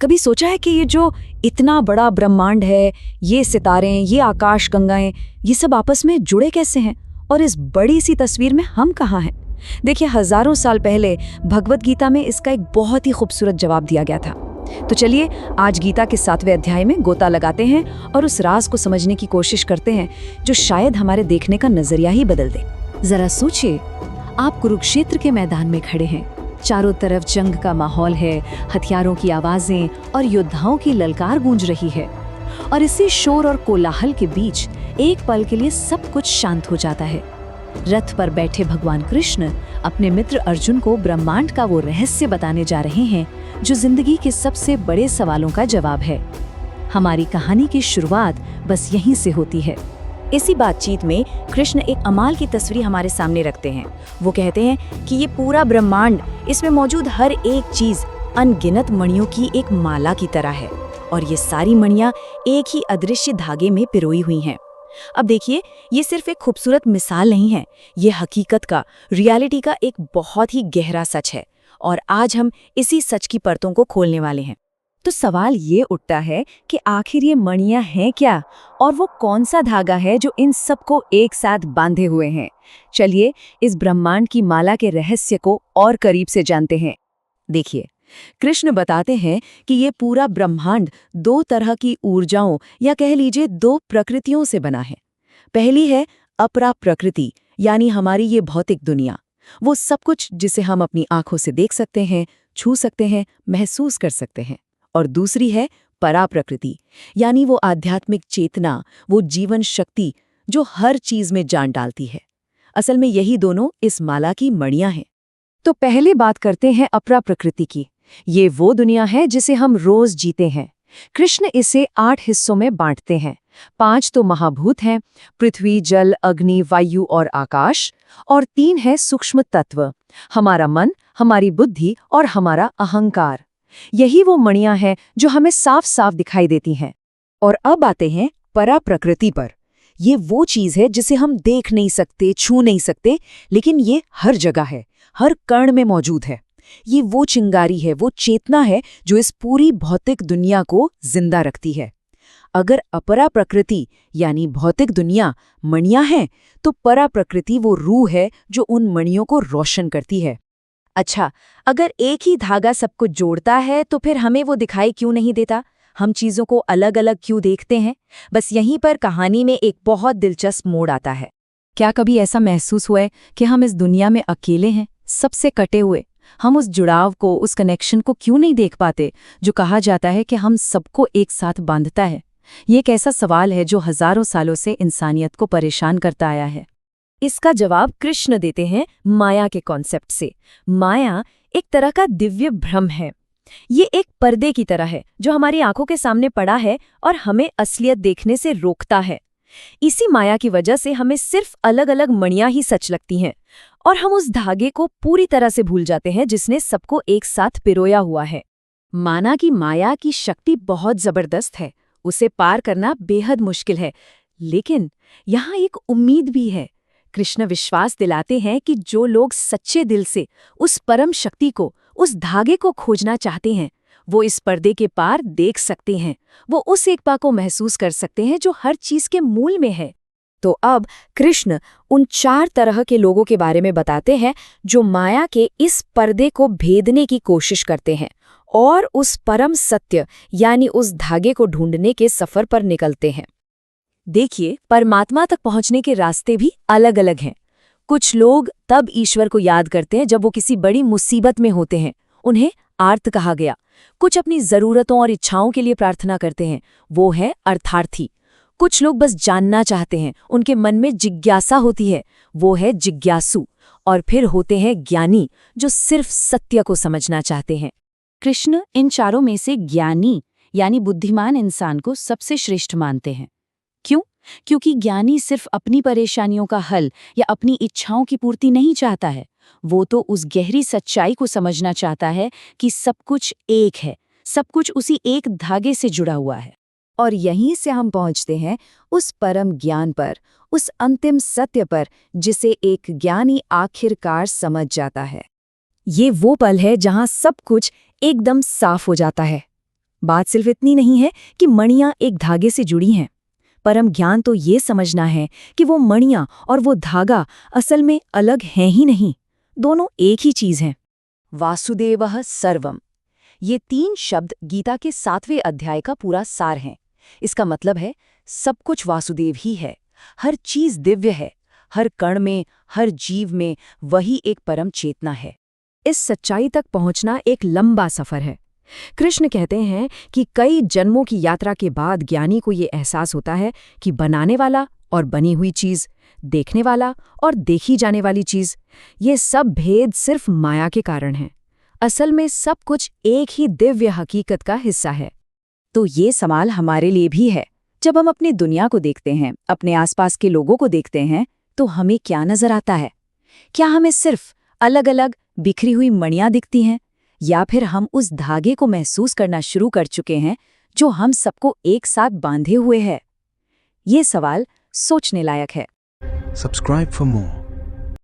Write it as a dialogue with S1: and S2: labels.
S1: कभी सोचा है कि ये जो इतना बड़ा ब्रह्मांड है, ये सितारे, ये आकाश गंगाएं, ये सब आपस में जुड़े कैसे हैं? और इस बड़ी सी तस्वीर में हम कहाँ हैं? देखिए, हजारों साल पहले भगवत गीता में इसका एक बहुत ही खूबसूरत जवाब दिया गया था। तो चलिए आज गीता के 7वें अध्याय में गोता लगाते हैं और उस राज को समझने की कोशिश करते हैं जो शायद हमारे देखने का नजरिया ही बदल दे।
S2: जरा सोचिए, आप कुरुक्षेत्र के मैदान में खड़े हैं। चारों तरफ जंग का माहौल है, हथियारों की आवाजें और योद्धाओं की ललकार गूंज रही है। और इसी शोर और कोलाहल के बीच एक पल के लिए सब कुछ शांत हो जाता है। रथ पर बैठे भगवान कृष्ण अपने मित्र अर्जुन को ब्रह्मांड का वो रहस्य बताने जा रहे हैं जो जिंदगी के सबसे बड़े सवालों का जवाब है। हमारी कहानी की शुरुआत बस यहीं से होती है।
S1: इसी बातचीत में कृष्ण एक अमाल की तस्वीर हमारे सामने रखते हैं। वो कहते हैं कि ये पूरा ब्रह्मांड, इसमें मौजूद हर एक चीज अनगिनत मणियों की एक माला की तरह है और ये सारी मणियां एक ही अदृश्य धागे में पिरोई हुई हैं। अब देखिए, ये सिर्फ एक खूबसूरत मिसाल नहीं है, ये हकीकत का, रियलिटी का एक बहुत ही गहरा सच है। और आज हम इसी सच की परतों को खोलने वाले हैं।
S2: तो सवाल ये उठता है कि आखिर ये मणियां हैं क्या, और वो कौन सा धागा है जो इन सबको एक साथ बांधे हुए हैं। चलिए इस ब्रह्मांड की माला के रहस्य को और करीब से जानते हैं। देखिए, कृष्ण बताते हैं कि ये पूरा ब्रह्मांड दो तरह की ऊर्जाओं या कह लीजिए दो प्रकृतियों से बना है। पहली है अपरा प्रकृति, यानी हमारी ये भौतिक दुनिया, वो सब कुछ जिसे हम अपनी आंखों से देख सकते हैं, छू सकते हैं, महसूस कर सकते हैं। और दूसरी है परा प्रकृति, यानी वो आध्यात्मिक चेतना, वो जीवन शक्ति जो हर चीज में जान डालती है। असल में यही दोनों इस माला की मणियां हैं। तो पहले बात करते हैं अपरा प्रकृति की। ये वो दुनिया है जिसे हम रोज जीते हैं। कृष्ण इसे 8 हिस्सों में बांटते हैं। 5 तो महाभूत हैं, पृथ्वी, जल, अग्नि, वायु और आकाश। और 3 है सूक्ष्म तत्व, हमारा मन, हमारी बुद्धि और हमारा अहंकार। यही वो मणियां हैं जो हमें साफ साफ दिखाई देती हैं।
S1: और अब आते हैं परा प्रकृति पर। ये वो चीज है जिसे हम देख नहीं सकते, छू नहीं सकते, लेकिन ये हर जगह है, हर कण में मौजूद है। ये वो चिंगारी है, वो चेतना है जो इस पूरी भौतिक दुनिया को जिंदा रखती है। अगर अपरा प्रकृति यानी भौतिक दुनिया मणियां हैं, तो परा प्रकृति वो रूह है जो उन मणियों को रोशन करती है।
S2: अच्छा, अगर एक ही धागा सबको जोड़ता है तो फिर हमें वो दिखाई क्यों नहीं देता? हम चीजों को अलग अलग क्यों देखते हैं? बस यहीं पर कहानी में एक बहुत दिलचस्प मोड़ आता है। क्या कभी ऐसा महसूस हुआ है कि हम इस दुनिया में अकेले हैं, सबसे कटे हुए? हम उस जुड़ाव को, उस कनेक्शन को क्यों नहीं देख पाते जो कहा जाता है कि हम सबको एक साथ बांधता है? ये एक ऐसा सवाल है जो हजारों सालों से इंसानियत को परेशान करता आया है।
S1: इसका जवाब कृष्ण देते हैं माया के कॉन्सेप्ट से। माया एक तरह का दिव्य भ्रम है। ये एक पर्दे की तरह है जो हमारी आंखों के सामने पड़ा है और हमें असलियत देखने से रोकता है। इसी माया की वजह से हमें सिर्फ अलग अलग मणियां ही सच लगती हैं और हम उस धागे को पूरी तरह से भूल जाते हैं जिसने सबको एक साथ पिरोया हुआ है।
S2: माना कि माया की शक्ति बहुत जबरदस्त है, उसे पार करना बेहद मुश्किल है, लेकिन यहाँ एक उम्मीद भी है। कृष्ण विश्वास दिलाते हैं कि जो लोग सच्चे दिल से उस परम शक्ति को, उस धागे को खोजना चाहते हैं, वो इस पर्दे के पार देख सकते हैं। वो उस एकता को महसूस कर सकते हैं जो हर चीज के मूल में है।
S1: तो अब कृष्ण उन 4 तरह के लोगों के बारे में बताते हैं जो माया के इस पर्दे को भेदने की कोशिश करते हैं और उस परम सत्य यानी उस धागे को ढूंढने के सफर पर निकलते हैं।
S2: देखिए, परमात्मा तक पहुंचने के रास्ते भी अलग अलग हैं। कुछ लोग तब ईश्वर को याद करते हैं जब वो किसी बड़ी मुसीबत में होते हैं, उन्हें आर्त कहा गया। कुछ अपनी जरूरतों और इच्छाओं के लिए प्रार्थना करते हैं, वो है अर्थार्थी। कुछ लोग बस जानना चाहते हैं, उनके मन में जिज्ञासा होती है, वो है जिज्ञासु। और फिर होते हैं ज्ञानी जो सिर्फ सत्य को समझना चाहते हैं। कृष्ण इन चारों में से ज्ञानी यानी बुद्धिमान इंसान को सबसे श्रेष्ठ मानते हैं। क्यों? क्योंकि ज्ञानी सिर्फ अपनी परेशानियों का हल या अपनी इच्छाओं की पूर्ति नहीं चाहता है, वो तो उस गहरी सच्चाई को समझना चाहता है कि सब कुछ एक है, सब कुछ उसी एक धागे से जुड़ा हुआ है। और यहीं से हम पहुंचते हैं उस परम ज्ञान पर, उस अंतिम सत्य पर जिसे एक ज्ञानी आखिरकार समझ जाता है।
S1: ये वो पल है जहां सब कुछ एकदम साफ हो जाता है।
S2: बात सिर्फ इतनी नहीं है कि मणियां एक धागे से जुड़ी हैं। परम ज्ञान तो ये समझना है कि वो मणियां और वो धागा असल में अलग हैं ही नहीं, दोनों एक ही चीज हैं। वासुदेवः सर्वम, ये 3 शब्द गीता के 7वें अध्याय का पूरा सार हैं। इसका मतलब है सब कुछ वासुदेव ही है, हर चीज दिव्य है, हर कण में, हर जीव में वही एक परम चेतना है। इस सच्चाई तक पहुंचना एक लंबा सफर है। कृष्ण कहते हैं कि कई जन्मों की यात्रा के बाद ज्ञानी को ये एहसास होता है कि बनाने वाला और बनी हुई चीज, देखने वाला और देखी जाने वाली चीज, ये सब भेद सिर्फ माया के कारण हैं। असल में सब कुछ एक ही दिव्य हकीकत का हिस्सा है। तो ये सवाल हमारे लिए भी है। जब हम अपनी दुनिया को देखते हैं, अपने आसपास के लोगों को देखते हैं, तो हमें क्या नजर आता है? क्या हमें सिर्फ अलग अलग बिखरी हुई मणियां दिखती हैं, या फिर हम उस धागे को महसूस करना शुरू कर चुके हैं जो हम सबको एक साथ बांधे हुए है? ये सवाल सोचने लायक है।
S3: Subscribe for more.